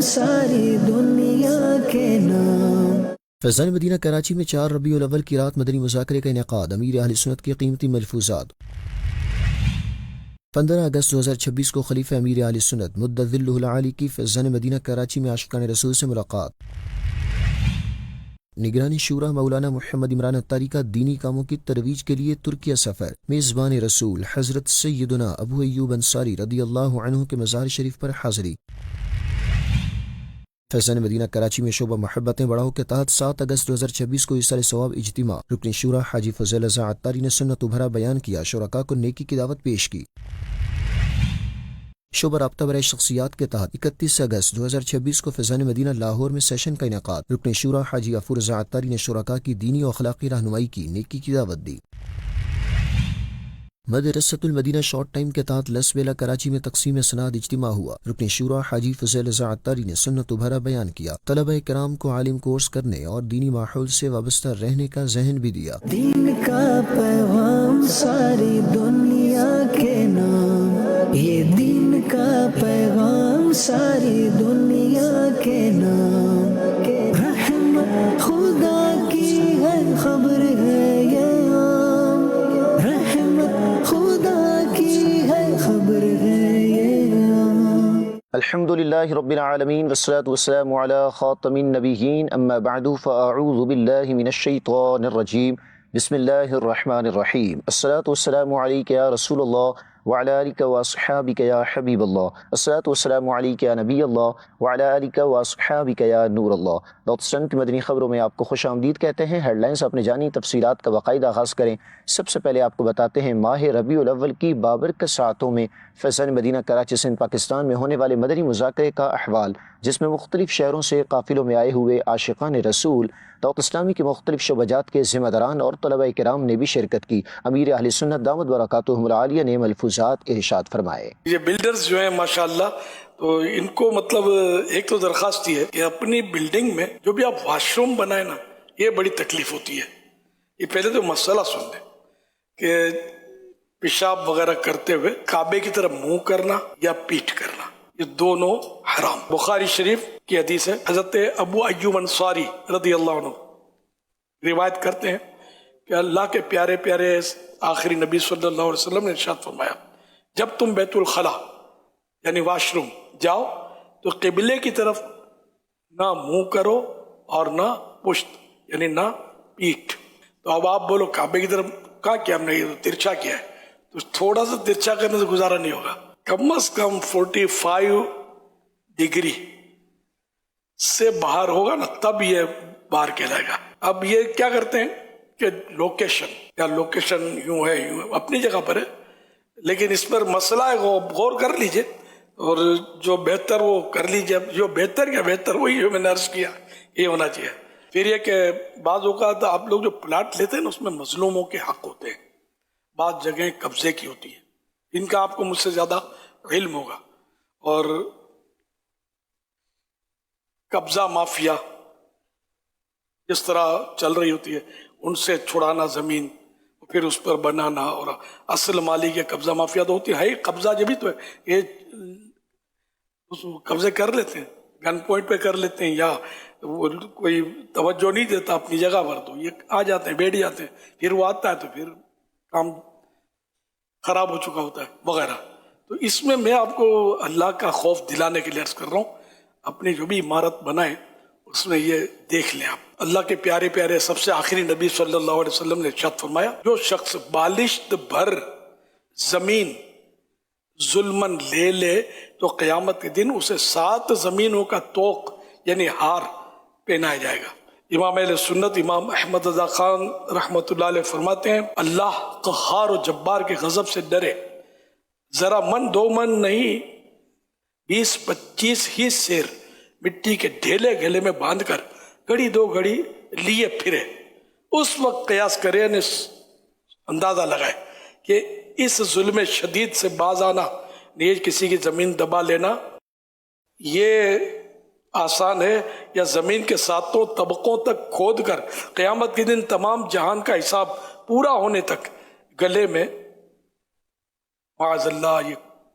ساری دنیا کے نام۔ فیضان مدینہ کراچی میں 4 ربیع الاول کی رات مدنی مذاکرے کا انعقاد، امیر اہل سنت کے قیمتی ملفوظات۔ 15 اگست 2026 کو خلیفہ امیر اہل سنت مد ظلہ العالی کی فیضان مدینہ کراچی میں عاشقان رسول سے ملاقات۔ نگرانی شورا مولانا محمد عمران اتاری کا دینی کاموں کی ترویج کے لیے ترکیہ سفر، میزبان رسول حضرت سیدنا ابو ایوب انصاری رضی اللہ عنہ کے مزار شریف پر حاضری۔ فیضان مدینہ کراچی میں شعبہ محبتیں بڑھاؤ کے تحت 7 اگست 2026 کو ایثار ثواب اجتماع، رکن شورا حاجی فضل رضا عطاری نے سنت و بھرا بیان کیا، شرکاء کو نیکی کی دعوت پیش کی۔ شعبہ رابطہ برائے شخصیات کے تحت 31 اگست 2026 کو فیضان مدینہ لاہور میں سیشن کا انعقاد، رکن شورا حاجی غفور رضا عطاری نے شرکاء کی دینی و اخلاقی رہنمائی کی، نیکی کی دعوت دی۔ مدرسۃ المدینہ شارٹ ٹائم کے تحت لس ویلا کراچی میں تقسیم اسناد اجتماع ہوا، رکن شورا حاجی فضل رضا عطاری نے سنت و بھرا بیان کیا، طلبہ کرام کو عالم کورس کرنے اور دینی ماحول سے وابستہ رہنے کا ذہن بھی دیا۔ دین کا پیغام ساری دنیا کے نام، یہ دین کا پیغام ساری دنیا کے نام، رحمت خدا کی ہے خبر ہے یہ عام، رحمت خدا کی ہے خبر ہے یہ عام۔ الحمدللہ رب العالمین والصلاة والسلام علی خاتم النبیین، اما بعد فاعوذ باللہ من الشیطان الرجیم، بسم اللہ الرحمن الرحیم۔ الصلاة والسلام علیک یا رسول اللہ وعلی آلک واصحابک یا حبیب اللہ، الصلاة والسلام علیک یا نبی اللہ وعلی آلک واصحابک یا نور اللہ۔ ڈاکٹر سن کی مدنی خبروں میں آپ کو خوش آمدید کہتے ہیں۔ ہیڈ لائنز اپنے جانی تفصیلات کا باقاعدہ آغاز کریں۔ سب سے پہلے آپ کو بتاتے ہیں ماہ ربیع الاول کی بابرکت ساعتوں میں فیضان مدینہ کراچی سندھ پاکستان میں ہونے والے مدنی مذاکرے کا احوال، جس میں مختلف شہروں سے قافلوں میں آئے ہوئے عاشقان رسول، دعوت اسلامی کے مختلف شعبہ جات کے ذمہ داران اور طلبہ کرام نے بھی شرکت کی۔ امیر اہل سنت دامت برکاتہم العالیہ نے ملفوظات ارشاد فرمائے۔ یہ بلڈرز جو ہیں ماشاءاللہ، تو ان کو مطلب ایک تو درخواست یہ ہے کہ اپنی بلڈنگ میں جو بھی آپ واش روم بنائیں نا، یہ بڑی تکلیف ہوتی ہے۔ یہ پہلے تو مسئلہ سن لیں کہ پیشاب وغیرہ کرتے ہوئے کعبے کی طرف منہ کرنا یا پیٹھ کرنا، یہ دونوں حرام۔ بخاری شریف کی حدیث ہے، حضرت ابو ایوب انصاری رضی اللہ عنہ روایت کرتے ہیں کہ اللہ کے پیارے پیارے آخری نبی صلی اللہ علیہ وسلم نے ارشاد فرمایا، جب تم بیت الخلا یعنی واش روم جاؤ تو قبلے کی طرف نہ منہ کرو اور نہ پشت یعنی نہ پیٹھ۔ تو اب آپ بولو کعبے کی طرف کہاں کیا ہم نے، یہ ترچھا کیا ہے، تو تھوڑا سا ترچھا کرنے سے گزارا نہیں ہوگا، کم از کم 45 ڈگری سے باہر ہوگا نا، تب یہ باہر کہلائے گا۔ اب یہ کیا کرتے ہیں کہ لوکیشن یوں ہے اپنی جگہ پر ہے، لیکن اس پر مسئلہ ہے، وہ غور کر لیجئے اور جو بہتر وہ کر لیجئے، جو بہتر کیا بہتر وہی جو میں نے عرض کیا یہ ہونا چاہیے۔ پھر یہ کہ بعض اوقات آپ لوگ جو پلاٹ لیتے ہیں نا، اس میں مظلوموں کے حق ہوتے ہیں، بعض جگہیں قبضے کی ہوتی ہیں، ان کا آپ کو مجھ سے زیادہ علم ہوگا، اور قبضہ مافیا جس طرح چل رہی ہوتی ہے، ان سے چھڑانا زمین پھر اس پر بنانا، اور اصل مالک قبضہ مافیا تو ہوتی ہے، قبضہ جبھی تو ہے، یہ قبضے کر لیتے ہیں، گن پوائنٹ پہ کر لیتے ہیں، یا کوئی توجہ نہیں دیتا اپنی جگہ پر، تو یہ آ جاتے ہیں، بیٹھ جاتے ہیں، پھر وہ آتا ہے تو پھر کام خراب ہو چکا ہوتا ہے وغیرہ۔ تو اس میں آپ کو اللہ کا خوف دلانے کے لیے عرض کر رہا ہوں، اپنی جو بھی عمارت بنائیں اس میں یہ دیکھ لیں آپ۔ اللہ کے پیارے پیارے سب سے آخری نبی صلی اللہ علیہ وسلم نے ارشاد فرمایا، جو شخص بالشت بھر زمین ظلمن لے لے تو قیامت کے دن اسے 7 زمینوں کا توق یعنی ہار پہنایا جائے گا۔ امام اہل سنت امام احمد رضا خان رحمۃ اللہ علیہ فرماتے ہیں، اللہ قہار و جبار کے غضب سے ڈرے، ذرا من 2 من نہیں 20-25 ہی سیر مٹی کے ڈھیلے گلے میں باندھ کر گھڑی 2 گھڑی لیے پھرے، اس وقت قیاس کرے، یعنی اندازہ لگائے کہ اس ظلم شدید سے باز آنا، نیز کسی کی زمین دبا لینا، یہ آسان ہے یا زمین کے 7 طبقوں تک کھود کر قیامت کے دن تمام جہان کا حساب پورا ہونے تک گلے میں معاذ اللہ یہ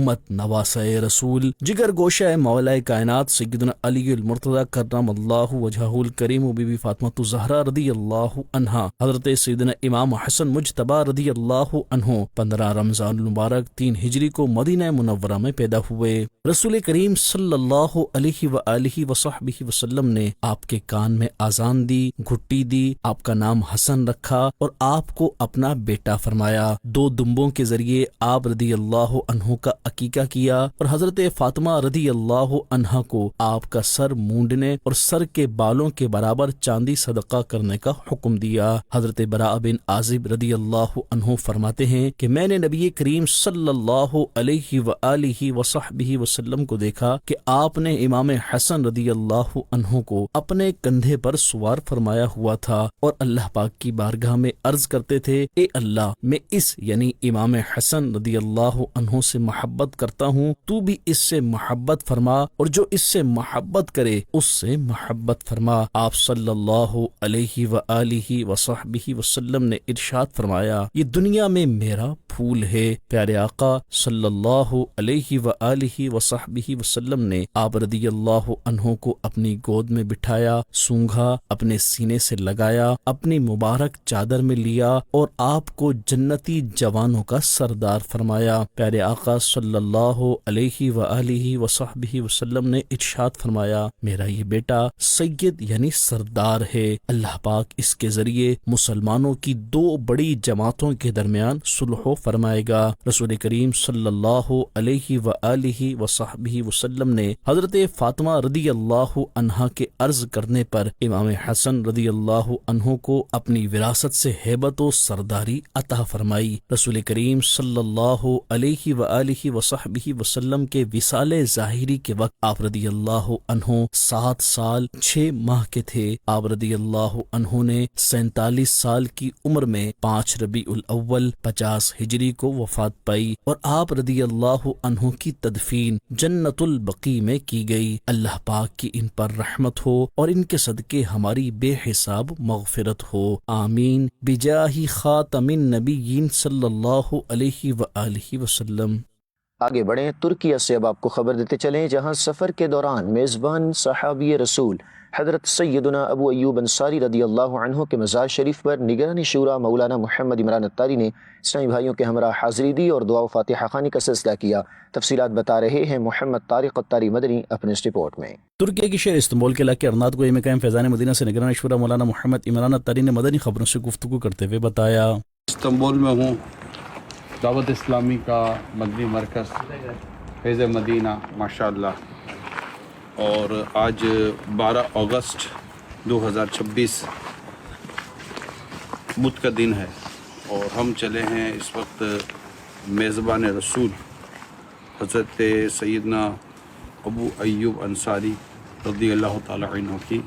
امت نواسہ رسول جگر گوشہ مولا کائنات سیدنا علی المرتضی کرم اللہ وجہہ الکریم و بی بی فاطمہ الزہرا رضی اللہ عنہا حضرت سیدنا امام حسن مجتبی رضی اللہ عنہ 15 رمضان المبارک 3 ہجری کو مدینہ منورہ میں پیدا ہوئے۔ رسول کریم صلی اللہ علیہ وآلہ وصحبہ وسلم نے آپ کے کان میں آذان دی، گھٹی دی، آپ کا نام حسن رکھا اور آپ کو اپنا بیٹا فرمایا۔ 2 دمبوں کے ذریعے آپ رضی اللہ عنہ کا عقیقہ کیا اور حضرت فاطمہ رضی اللہ عنہا کو آپ کا سر مونڈنے اور سر کے بالوں کے برابر چاندی صدقہ کرنے کا حکم دیا۔ حضرت براء بن عازب رضی اللہ عنہ فرماتے ہیں کہ میں نے نبی کریم صلی اللہ علیہ وآلہ وصحبہ وسلم کو دیکھا کہ آپ نے امام حسن رضی اللہ عنہ کو اپنے کندھے پر سوار فرمایا ہوا تھا اور اللہ پاک کی بارگاہ میں عرض کرتے تھے، اے اللہ، میں اس یعنی امام حسن رضی اللہ عنہ سے محبت کرتا ہوں، تو بھی اس سے محبت فرما اور جو اس سے محبت کرے اس سے محبت فرما۔ آپ صلی اللہ علیہ وآلہ وصحبہ وسلم نے ارشاد فرمایا، یہ دنیا میں میرا پھول ہے۔ پیارے آقا صلی اللہ علیہ وآلہ وصحبہ وسلم نے آپ رضی اللہ عنہ کو اپنی گود میں بٹھایا، سونگھا، اپنے سینے سے لگایا، اپنی مبارک چادر میں لیا اور آپ کو جنتی جوانوں کا سردار فرمایا۔ پیارے آقا صلی اللہ علیہ وآلہ وصحبہ وسلم نے ارشاد فرمایا، میرا یہ بیٹا سید یعنی سردار ہے، اللہ پاک اس کے ذریعے مسلمانوں کی 2 بڑی جماعتوں کے درمیان صلح فرمائے گا۔ رسول کریم صلی اللہ علیہ وآلہ وصحبہ وسلم نے حضرت فاطمہ رضی اللہ عنہا کے عرض کرنے پر امام حسن رضی اللہ عنہ کو اپنی وراثت سے ہیبت و سرداری عطا فرمائی۔ رسول کریم صلی اللہ علیہ وآلہ وصحبہ وسلم کے وصال ظاہری کے وقت آپ رضی اللہ عنہ 7 سال 6 ماہ کے تھے۔ آپ رضی اللہ عنہ نے 47 سال کی عمر میں 5 ربیع الاول 50 ہجری کو وفات پائی اور آپ رضی اللہ عنہ کی تدفین جنت البقیع میں کی گئی۔ اللہ پاک کی ان پر رحمت ہو اور ان کے صدقے ہماری بے حساب مغفرت ہو، آمین بجاہ خاتم النبیین صلی اللہ علیہ وآلہ وسلم۔ آگے بڑھیں، ترکیہ سے اب آپ کو خبر دیتے چلیں، جہاں سفر کے دوران میزبان صحابی رسول حضرت سیدنا ابو ایوب انصاری رضی اللہ عنہ کے مزار شریف پر نگران شورا مولانا محمد عمران الطاری نے اسلامی بھائیوں کے ہمراہ حاضری دی اور دعا و فاتحہ خوانی کا سلسلہ کیا۔ تفصیلات بتا رہے ہیں محمد طارق الطاری مدنی اپنے اس رپورٹ میں۔ ترکیہ کے شہر استنبول کے علاقے ارنات گوئی میں قائم فیضان مدینہ سے نگران شورا مولانا محمد عمران الطاری نے مدنی خبروں سے گفتگو کرتے ہوئے بتایا، استنبول میں ہوں، دعوت اسلامی کا مدنی مرکز فیض مدینہ ماشاءاللہ، اور آج 12 اگست 2026 بدھ کا دن ہے اور ہم چلے ہیں اس وقت میزبان رسول حضرت سیدنا ابو ایوب انصاری رضی اللہ تعالی عنہ کی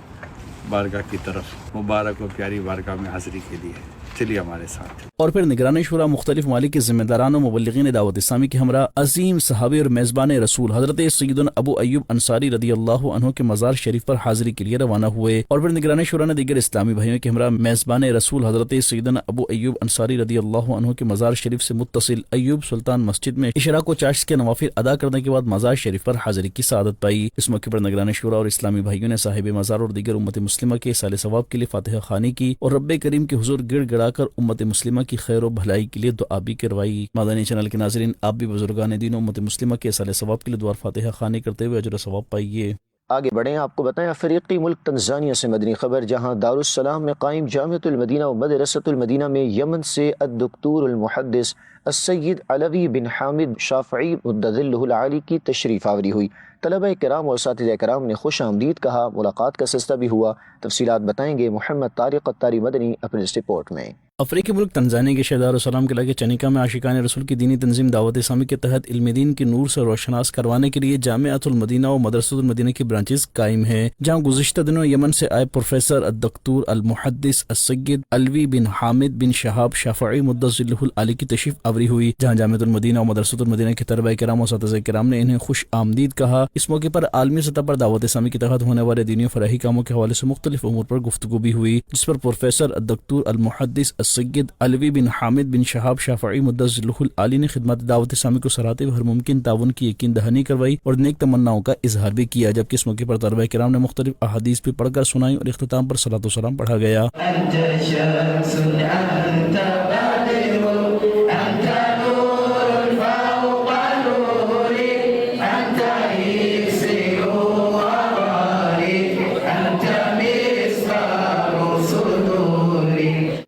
بارگاہ کی طرف، مبارک و پیاری بارگاہ میں حاضری کے لیے۔ چلیے ہمارے ساتھ۔ اور پھر نگران شورا مختلف ممالک کے ذمہ داران و مبلغین دعوت اسلامی کے ہمراہ عظیم صحابی اور میزبان رسول حضرت سیدنا ابو ایوب انصاری رضی اللہ عنہ کے مزار شریف پر حاضری کے لیے روانہ ہوئے، اور پھر نگران شورا نے دیگر اسلامی بھائیوں کے ہمراہ میزبان رسول حضرت سیدنا ابو ایوب انصاری رضی اللہ عنہ کے مزار شریف سے متصل ایوب سلطان مسجد میں اشراق و چاشت کے نوافل ادا کرنے کے بعد مزار شریف پر حاضری کی سعادت پائی۔ اس موقع پر نگران شورا اور اسلامی بھائیوں نے صاحب مزار اور دیگر امت مسلمہ کے سال ثواب کے لیے فاتحہ خوانی کی اور رب کریم کے حضور گڑ گڑا کر امت مسلمہ کی خیر و بھلائی کے لیے دعا بھی کروائی۔ مدنی چینل کے ناظرین، آپ بھی بزرگان دین و امت مسلمہ کے سال ثواب کے لیے دعا فاتحہ خوانی کرتے ہوئے اجر و ثواب پائیے۔ آگے بڑھیں، آپ کو بتائیں افریقی ملک تنزانیہ سے مدنی خبر، جہاں دارالسلام میں قائم جامعۃ المدینہ و مدرسۃ المدینہ میں یمن سے الدکتور المحدث السید علوی بن حامد شافعی مدظلہ العالی کی تشریف آوری ہوئی۔ طلبہ کرام اور اساتذہ کرام نے خوش آمدید کہا، ملاقات کا سلسلہ بھی ہوا۔ تفصیلات بتائیں گے محمد طارق الطاری مدنی اپنے اس رپورٹ میں۔ افریقی ملک تنزانیہ کے شہر دارالسلام کے علاقے چنیکا میں عاشقان رسول کی دینی تنظیم دعوت اسلامی کے تحت علم دین کی نور سے روشناس کروانے کے لیے جامعۃ المدینہ و مدرسۃ المدینہ کی برانچز قائم ہیں، جہاں گزشتہ دنوں یمن سے آئے پروفیسر الدکتور المحدث السید علوی بن حامد بن شہاب شافعی مدظلہ العالی کی تشریف آوری ہوئی، جہاں جامعۃ المدینہ و مدرسۃ المدینہ کے طلبہ کرام و اساتذہ کرام نے انہیں خوش آمدید کہا۔ اس موقع پر عالمی سطح پر دعوت اسلامی کے تحت ہونے والے دینی و فلاحی کاموں کے حوالے سے مختلف امور پر گفتگو بھی ہوئی، جس پر پروفیسر الدکتور المحدث سید علوی بن حامد بن شہاب شافعی مدظلہ العالی نے خدمات دعوت اسلامی کو سراہتے ہوئے ہر ممکن تعاون کی یقین دہانی کروائی اور نیک تمناؤں کا اظہار بھی کیا، جبکہ اس موقع پر طلبہ کرام نے مختلف احادیث بھی پڑھ کر سنائی اور اختتام پر صلاۃ و سلام پڑھا گیا۔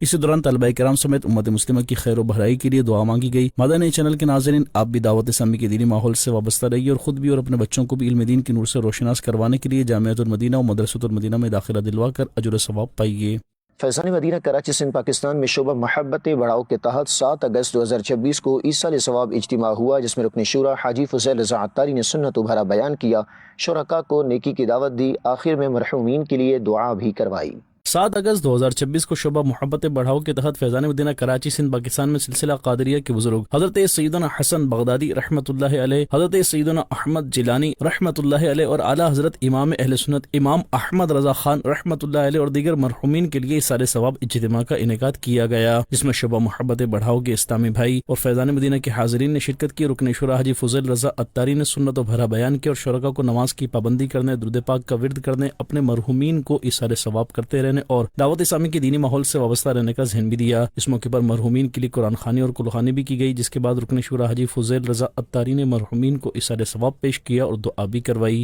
اسی دوران طلبہ کرام سمیت امت مسلمہ کی خیر و بھلائی کے لیے دعا مانگی گئی۔ مدنی چینل کے ناظرین، آپ بھی دعوت اسلامی کے دینی ماحول سے وابستہ رہیے اور خود بھی اور اپنے بچوں کو بھی علم دین کی نور سے روشناس کروانے کے لیے جامعۃ المدینہ و مدرسۃ المدینہ میں داخلہ دلوا کر اجر و ثواب پائیے۔ فیضان مدینہ کراچی سندھ پاکستان میں شعبہ محبت بڑھاؤ کے تحت 7 اگست 2026 کو ایصال ثواب اجتماع ہوا، جس میں رکن شورا حاجی فضیل رضا عطاری نے سنت و بھرا بیان کیا، شرکاء کو نیکی کی دعوت دی، آخر میں مرحومین کے لیے دعا بھی کروائی۔ 7 اگست 2026 کو شعبہ محبت بڑھاؤ کے تحت فیضان مدینہ کراچی سندھ پاکستان میں سلسلہ قادریہ کے بزرگ حضرت سیدنا حسن بغدادی رحمۃ اللہ علیہ، حضرت سیدنا احمد جیلانی رحمۃ اللہ علیہ اور اعلیٰ حضرت امام اہل سنت امام احمد رضا خان رحمۃ اللہ علیہ اور دیگر مرحومین کے لیے ایصال ثواب اجتماع کا انعقاد کیا گیا، جس میں شعبہ محبت بڑھاؤ کے اسلامی بھائی اور فیضان مدینہ کے حاضرین نے شرکت کی۔ رکن شورا حاجی فضیل رضا عطاری نے سنت و بھرا بیان کیا اور شرکاء کو نماز کی پابندی کرنے، درود پاک کا ورد کرنے، اپنے مرحومین کو ایصال ثواب کرتے رہنے اور دعوت اسلامی کے دینی ماحول سے وابستہ رہنے کا ذہن بھی دیا۔ اس موقع پر مرحومین کے لیے قرآن خوانی اور کلخوانی بھی کی گئی، جس کے بعد رکن شورا حاجی فضیل رضا عطاری نے مرحومین کو ایصال ثواب پیش کیا اور دعا بھی کروائی۔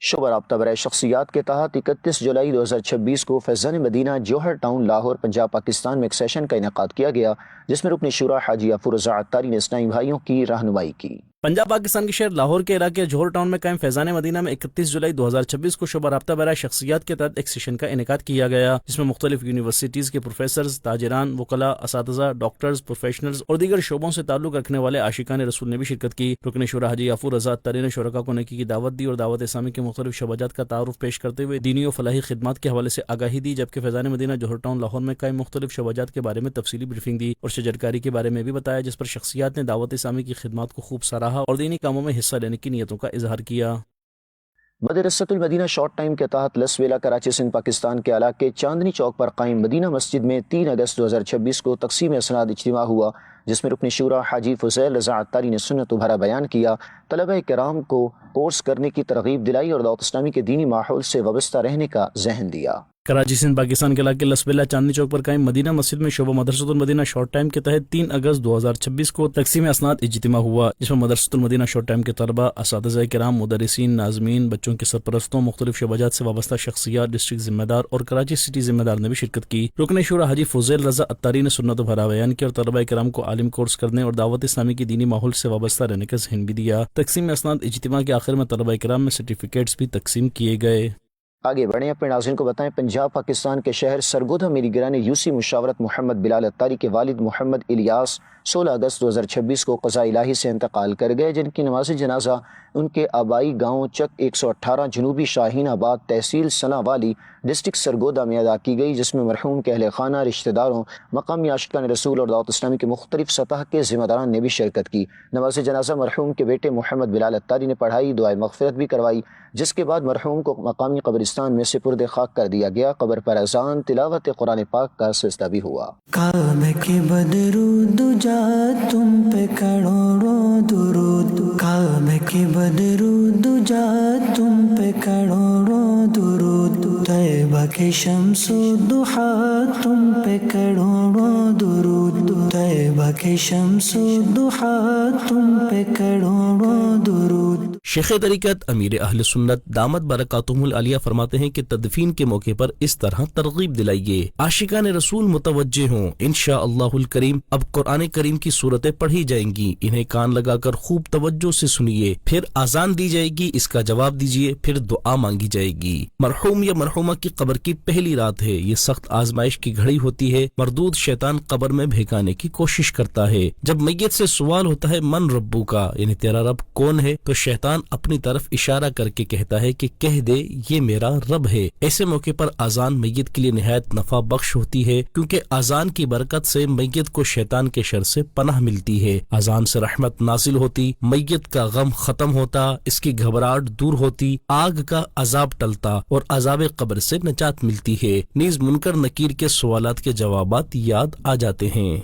شعبہ رابطہ برائے شخصیات کے تحت 31 جولائی 2026 کو فیضان مدینہ جوہر ٹاؤن لاہور پنجاب پاکستان میں ایک سیشن کا انعقاد کیا گیا، جس میں رکن شورا حاجی افور رضا عطاری نے اسلامی بھائیوں کی رہنمائی کی۔ پنجاب پاکستان کے شہر لاہور کے علاقے جوہر ٹاؤن میں قائم فیضان مدینہ میں 31 جولائی 2026 کو شعبہ رابطہ برائے شخصیات کے تحت ایک سیشن کا انعقاد کیا گیا، جس میں مختلف یونیورسٹیز کے پروفیسرز، تاجران، وکلاء، اساتذہ، ڈاکٹرز، پروفیشنلز اور دیگر شعبوں سے تعلق رکھنے والے عاشقان رسول نے بھی شرکت کی۔ رکن شورا حاجی افور رضا عطاری نے شرکاء کو نیکی کی دعوت دی اور دعوت اسلامی کے مختلف شعبات کا تعارف پیش کرتے ہوئے دینی و فلاحی خدمات کے حوالے سے آگاہی دی، جبکہ فیضان مدینہ جوہر ٹاؤن لاہور میں قائم مختلف شعبات کے بارے میں تفصیلی بریفنگ دی اور شجرکاری کے بارے میں بھی بتایا، جس پر شخصیات نے دعوت اسلامی کی خدمات کو خوب سراہا اور دینی کاموں میں حصہ لینے کی نیتوں کا اظہار کیا۔ مدرسۃ المدینہ شارٹ ٹائم کے تحت لس ویلا کراچی سندھ پاکستان کے علاقے چاندنی چوک پر قائم مدینہ مسجد میں 3 اگست 2026 کو تقسیم اسناد اجتماع ہوا، جس میں رکن شورا حاجی فضیل رضا عطاری نے سنت و بھرا بیان کیا، طلبہ کرام کو کورس کرنے کی ترغیب دلائی اور دعوت اسلامی کے دینی ماحول سے وابستہ رہنے کا ذہن دیا۔ کراچی سندھ پاکستان کے علاقے لسبیلا چاندنی چوک پر قائم مدینہ مسجد میں شعبہ مدرسۃ المدینہ شارٹ ٹائم کے تحت 3 اگست 2026 کو تقسیم اسناد اجتماع ہوا، جس میں مدرسۃ المدینہ شارٹ ٹائم کے طلبہ، اساتذہ کرام، مدرسین، ناظمین، بچوں کے سرپرستوں، مختلف شعبات سے وابستہ شخصیات، ڈسٹرکٹ ذمہ دار اور کراچی سٹی ذمہ دار نے بھی شرکت کی۔ رکن شورا حاجی فضیل رضا عطاری نے سنت و بھرا بیان کیا اور طلبہ کرام کو عالم کورس کرنے اور دعوت اسلامی کے دینی ماحول سے وابستہ رہنے کا ذہن بھی دیا۔ تقسیم اسناد اجتماع کے آخر میں طلبہ کرام میں سرٹیفکیٹس بھی تقسیم کیے گئے۔ آگے بڑھیں، اپنے ناظرین کو بتائیں پنجاب پاکستان کے شہر سرگودھا میں نگران یوسی مشاورت محمد بلال عطاری کے والد محمد الیاس 16 اگست 2026 کو قضاء الہی سے انتقال کر گئے، جن کی نماز جنازہ ان کے آبائی گاؤں چک 118 جنوبی شاہین آباد تحصیل ثنا والی ڈسٹرکٹ سرگودھا میں ادا کی گئی، جس میں مرحوم کے اہل خانہ، رشتہ داروں، مقامی عاشقان رسول اور دعوت اسلامی کے مختلف سطح کے ذمہ داران نے بھی شرکت کی۔ نماز جنازہ مرحوم کے بیٹے محمد بلال عطاری نے پڑھائی، دعائے مغفرت بھی کروائی، جس کے بعد مرحوم کو مقامی قبرستان میں سپرد خاک کر دیا گیا۔ قبر پر اذان، تلاوت قرآن پاک کا سلسلہ بھی ہوا۔ کعبے کے بدرو دجا تم پہ کروڑوں درود، کعبے کے بدرو دجا تم پہ کروڑوں درود، طیبہ کے شمس و ضحیٰ تم پہ کروڑوں درود، طیبہ کے شمس و ضحیٰ تم پہ کروڑوں درود۔ شیخ طریقت امیر اہل سنت دامت برکاتہم العالیہ فرماتے ہیں کہ تدفین کے موقع پر اس طرح ترغیب دلائیے، عاشقان رسول متوجہ ہوں، انشاءاللہ الکریم اب قرآن کریم کی صورتیں پڑھی جائیں گی، انہیں کان لگا کر خوب توجہ سے سنیے، پھر آذان دی جائے گی، اس کا جواب دیجیے، پھر دعا مانگی جائے گی۔ مرحوم یا مرحومہ کی قبر کی پہلی رات ہے، یہ سخت آزمائش کی گھڑی ہوتی ہے، مردود شیطان قبر میں بھیکانے کی کوشش کرتا ہے۔ جب میت سے سوال ہوتا ہے من ربو کا، یعنی تیرا رب کون ہے، تو شیطان اپنی طرف اشارہ کر کے کہتا ہے کہ کہہ دے یہ میرا رب ہے۔ ایسے موقع پر اذان میت کے لیے نہایت نفع بخش ہوتی ہے، کیونکہ اذان کی برکت سے میت کو شیطان کے شر سے پناہ ملتی ہے۔ اذان سے رحمت نازل ہوتی، میت کا غم ختم ہوتا، اس کی گھبراہٹ دور ہوتی، آگ کا عذاب ٹلتا اور عذاب قبر سے نجات ملتی ہے، نیز منکر نکیر کے سوالات کے جوابات یاد آ جاتے ہیں۔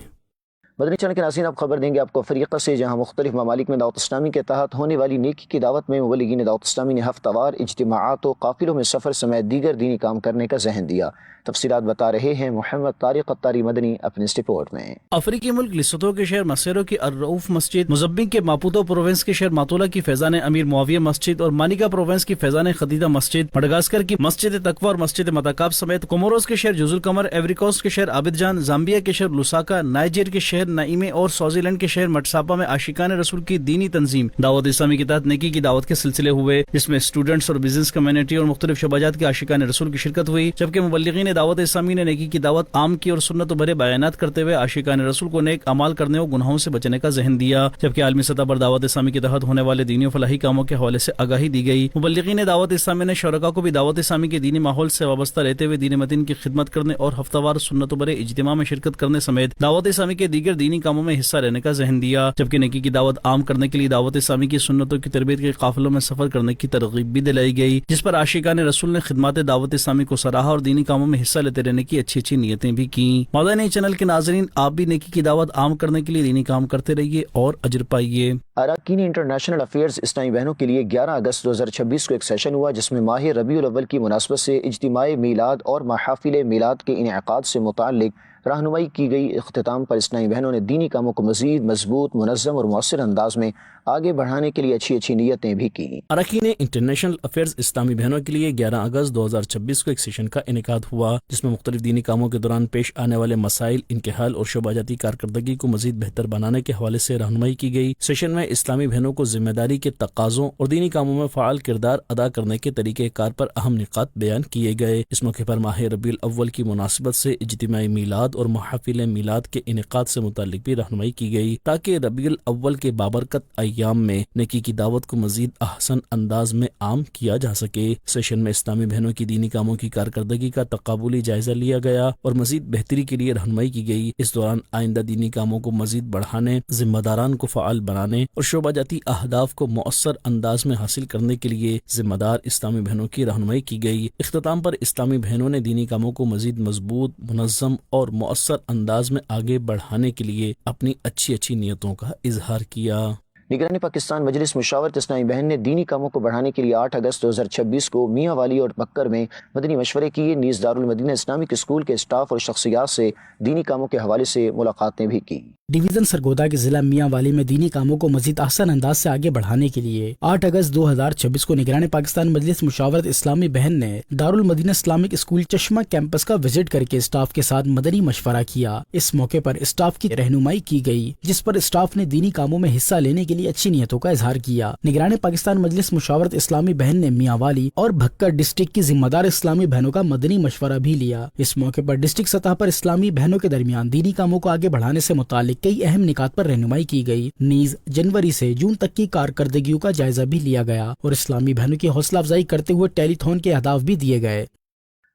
مدنی چینل کے ناظرین، اب خبر دیں گے آپ کو افریقہ سے، جہاں مختلف ممالک میں دعوت اسلامی کے تحت ہونے والی نیکی کی دعوت میں مبلغین دعوت اسلامی نے ہفتہ وار اجتماعات و قافلوں میں سفر سمیت دیگر دینی کام کرنے کا ذہن دیا۔ تفصیلات بتا رہے ہیں محمد طارق اتاری مدنی اپنے اس رپورٹ میں۔ افریقی ملک لیسوتھو کے شہر مسیرو کی الرؤوف مسجد، موزمبیق کے ماپوتو پروونس کے شہر ماتولا کی فیضان امیر معاویہ مسجد اور مانیکا پروونس کی فیضان خدیجہ مسجد، مڈغاسکر کی مسجد تقوی اور مسجد متکاب سمیت کوموروس کے شہر جزر القمر، ایوری کوسٹ کے شہر عابد جان، زامبیا کے شہر لوساکا، نائجیر کے شہر نائیمے اور سوازی لینڈ کے شہر مٹساپا میں عاشقان رسول کی دینی تنظیم دعوت اسلامی کے تحت نیکی کی دعوت کے سلسلے ہوئے، جس میں اسٹوڈنٹس اور بزنس کمیونٹی اور مختلف شعبات کے عاشقان رسول کی شرکت ہوئی، جبکہ مبلغین دعوت اسلامی نے نیکی کی دعوت عام کی اور سنت و بھرے بیانات کرتے ہوئے عاشقان رسول کو نیک اعمال کرنے اور گناہوں سے بچنے کا ذہن دیا، جبکہ عالمی سطح پر دعوت اسلامی کے تحت ہونے والے دینی و فلاحی کاموں کے حوالے سے آگاہی دی گئی۔ مبلغین دعوت اسلامی نے شرکاء کو بھی دعوت اسلامی کے دینی ماحول سے وابستہ رہتے ہوئے دین متین کی خدمت کرنے اور ہفتہ وار سنت و بھرے اجتماع میں شرکت کرنے سمیت دعوت اسلامی کے دیگر دینی کاموں میں حصہ لینے کا ذہن دیا، جبکہ نیکی کی دعوت عام کرنے کے لیے دعوت اسلامی کی سنتوں کی تربیت کے قافلوں میں سفر کرنے کی ترغیب بھی دلائی گئی، جس پر عاشقان رسول نے خدمات دعوت اسلامی کو سراہا اور دینی کاموں میں حصہ لیتے رہنے کی اچھی اچھی نیتیں بھی کی۔ مدنی چینل کے ناظرین، آپ بھی نیکی کی دعوت عام کرنے کے لیے دینی کام کرتے رہیے اور اجر پائیے۔ اراکین انٹرنیشنل افیئرز اسلامی بہنوں کے لیے 11 اگست 2026 کو ایک سیشن ہوا، جس میں ماہ ربیع الاول کی مناسبت سے اجتماع میلاد اور محافل میلاد کے انعقاد سے متعلق رہنمائی کی گئی۔ اختتام پر اسلامی بہنوں نے دینی کاموں کو مزید مضبوط، منظم اور مؤثر انداز میں آگے بڑھانے کے لیے اچھی اچھی نیتیں بھی کی۔ اراکین انٹرنیشنل افیئرز اسلامی بہنوں کے لیے 11 اگست 2026 کو ایک سیشن کا انعقاد ہوا، جس میں مختلف دینی کاموں کے دوران پیش آنے والے مسائل، ان کے حل اور شعبہ جاتی کارکردگی کو مزید بہتر بنانے کے حوالے سے رہنمائی کی گئی۔ سیشن میں اسلامی بہنوں کو ذمہ داری کے تقاضوں اور دینی کاموں میں فعال کردار ادا کرنے کے طریقہ کار پر اہم نکات بیان کیے گئے۔ اس موقع پر ماہ ربیع الاول کی مناسبت سے اجتماعی میلاد اور محافل میلاد کے انعقاد سے متعلق بھی رہنمائی کی گئی، تاکہ ربیع الاول کے بابرکت ایام میں نیکی کی دعوت کو مزید احسن انداز میں عام کیا جا سکے۔ سیشن میں اسلامی بہنوں کی دینی کاموں کی کارکردگی کا تقابلی جائزہ لیا گیا اور مزید بہتری کے لیے رہنمائی کی گئی۔ اس دوران آئندہ دینی کاموں کو مزید بڑھانے، ذمہ داران کو فعال بنانے اور شعبہ جاتی اہداف کو مؤثر انداز میں حاصل کرنے کے لیے ذمہ دار اسلامی بہنوں کی رہنمائی کی گئی۔ اختتام پر اسلامی بہنوں نے دینی کاموں کو مزید مضبوط، منظم اور مؤثر انداز میں آگے بڑھانے کے لیے اپنی اچھی اچھی نیتوں کا اظہار کیا۔ نگرانی پاکستان مجلس مشاورت اسلامی بہن نے دینی کاموں کو بڑھانے کے لیے 8 اگست 2026 کو میاں والی اور بکر میں مدنی مشورے کیے، نیز دارالمدینہ اسلامک اسکول کے اسٹاف اور شخصیات سے دینی کاموں کے حوالے سے ملاقاتیں بھی کی۔ ڈویژن سرگودا کے ضلع میاں والی میں دینی کاموں کو مزید احسن انداز سے آگے بڑھانے کے لیے 8 اگست 2026 کو نگران پاکستان مجلس مشاورت اسلامی بہن نے دارالمدینہ اسلامک اسکول چشمہ کیمپس کا وزٹ کر کے اسٹاف کے ساتھ مدنی مشورہ کیا۔ اس موقع پر اسٹاف کی رہنمائی کی گئی، جس پر اسٹاف نے دینی کاموں میں حصہ لینے کے لیے اچھی نیتوں کا اظہار کیا۔ نگران پاکستان مجلس مشاورت اسلامی بہن نے میاں والی اور بھکر ڈسٹرکٹ کی ذمہ دار اسلامی بہنوں کا مدنی مشورہ بھی لیا۔ اس موقع پر ڈسٹرکٹ سطح پر اسلامی بہنوں کے درمیان دینی کاموں کو آگے بڑھانے سے متعلق کئی اہم نکات پر رہنمائی کی گئی، نیز جنوری سے جون تک کی کارکردگیوں کا جائزہ بھی لیا گیا اور اسلامی بہنوں کی حوصلہ افزائی کرتے ہوئے ٹیلی تھون کے اہداف بھی دیے گئے۔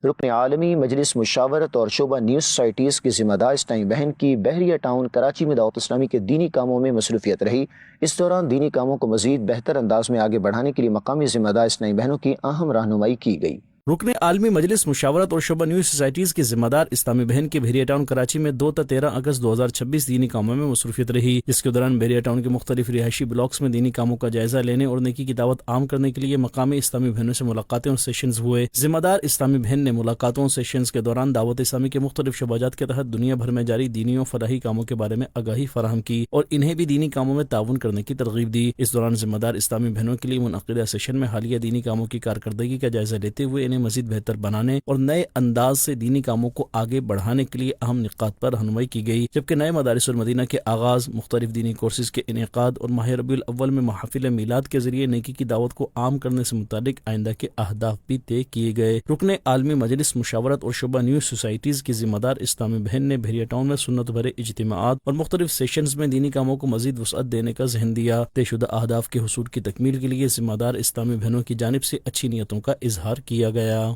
رکن عالمی مجلس مشاورت اور شعبہ نیوز سوسائٹیز کی ذمہ دار اسلامی بہن کی بحریہ ٹاؤن کراچی میں دعوت اسلامی کے دینی کاموں میں مصروفیت رہی۔ اس دوران دینی کاموں کو مزید بہتر انداز میں آگے بڑھانے کے لیے مقامی ذمہ دار اسلامی بہنوں کی اہم رہنمائی کی گئی۔ رکن عالمی مجلس مشاورت اور شعبہ نیوز سوسائٹیز کی ذمہ دار اسلامی بہن کی بحریہ ٹاؤن کراچی میں 2 تا 13 اگست 2026 دینی کاموں میں مصروفیت رہی، جس کے دوران بحریہ ٹاؤن کے مختلف رہائشی بلاکس میں دینی کاموں کا جائزہ لینے اور نیکی کی دعوت عام کرنے کے لیے مقامی اسلامی بہنوں سے ملاقاتیں اور سیشنز ہوئے۔ ذمہ دار اسلامی بہن نے ملاقاتوں اور سیشنز کے دوران دعوت اسلامی کے مختلف شعبات کے تحت دنیا بھر میں جاری دینی اور فلاحی کاموں کے بارے میں آگاہی فراہم کی اور انہیں بھی دینی کاموں میں تعاون کرنے کی ترغیب دی۔ اس دوران ذمہ دار اسلامی بہنوں کے لیے منعقدہ سیشن میں حالیہ دینی کاموں کی کارکردگی کا جائزہ لیتے ہوئے انہیں انہیں مزید بہتر بنانے اور نئے انداز سے دینی کاموں کو آگے بڑھانے کے لیے اہم نکات پر رہنمائی کی گئی، جبکہ نئے مدارس المدینہ کے آغاز، مختلف دینی کورسز کے انعقاد اور ماہ ربیع الاول میں محافل میلاد کے ذریعے نیکی کی دعوت کو عام کرنے سے متعلق آئندہ کے اہداف بھی طے کیے گئے۔ رکن عالمی مجلس مشاورت اور شعبہ نیو سوسائٹیز کی ذمہ دار اسلامی بہن نے بحریہ ٹاؤن میں سنت بھرے اجتماعات اور مختلف سیشنز میں دینی کاموں کو مزید وسعت دینے کا ذہن دیا۔ طے شدہ اہداف کے حصول کی تکمیل کے لیے ذمہ دار اسلامی بہنوں کی جانب سے اچھی نیتوں کا اظہار کیا گیا۔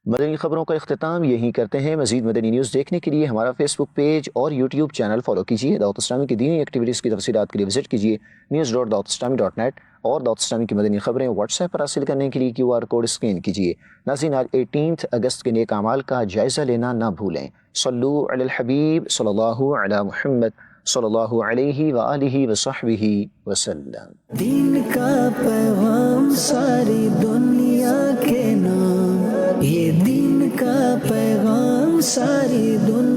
مدنی خبروں کا اختتام یہیں کرتے ہیں۔ مزید مدنی نیوز دیکھنے کے لیے ہمارا فیس بک پیج اور یوٹیوب چینل فالو کیجیے۔ دعوت اسلامی کی دینی ایکٹیویٹیز کی تفصیلات کے لیے وزٹ کیجیے news.dawatislami.net اور دعوت اسلامی کی مدنی خبریں واٹس ایپ پر حاصل کرنے کے لیے QR کوڈ اسکین کیجیے۔ ناظرین، آج 18 اگست کے نیک اعمال کا جائزہ لینا نہ بھولیں۔ صلو علی الحبیب صلی اللہ علی محمد صلی اللہ علیہ وآلہ وصحبہ وسلم۔ دین کا پیغام ساری دنیا کے نام، یہ دین کا پیغام ساری دنیا